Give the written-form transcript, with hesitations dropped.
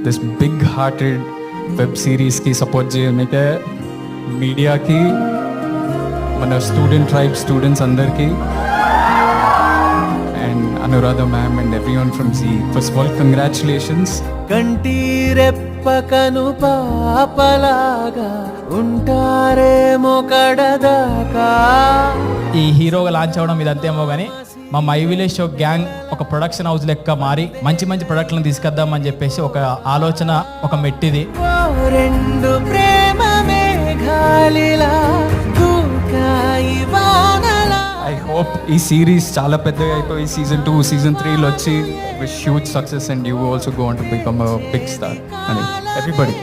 This big hearted web సిరీస్కి support చేయడానికే మీడియాకి, మన స్టూడెంట్స్ అందరికీ, and Anuradha ma'am and everyone from Zee. First of all congratulations. కంటి రెప్పకను పాపలాగా ఉంటారేమో కడదాకా. ఈ హీరోగా లాంచ్ అవ్వడం ఇదంతేమో కానీ మా మై విలేజ్ షో గ్యాంగ్ ఒక ప్రొడక్షన్ హౌస్ లెక్క మారి మంచి ప్రొడక్ట్లను తీసుకొద్దామని చెప్పేసి ఒక ఆలోచన, ఒక మెట్టిది. రెండు ప్రేమ మేఘాలిలా దూకాయి వానలా. ఐ హోప్ ఈ సిరీస్ చాలా పెద్దగా అయిపోయి సీజన్ 2, సీజన్ 3లో వచ్చి wish huge success and you also go on to become a big star అని ఎవ్రీబడి.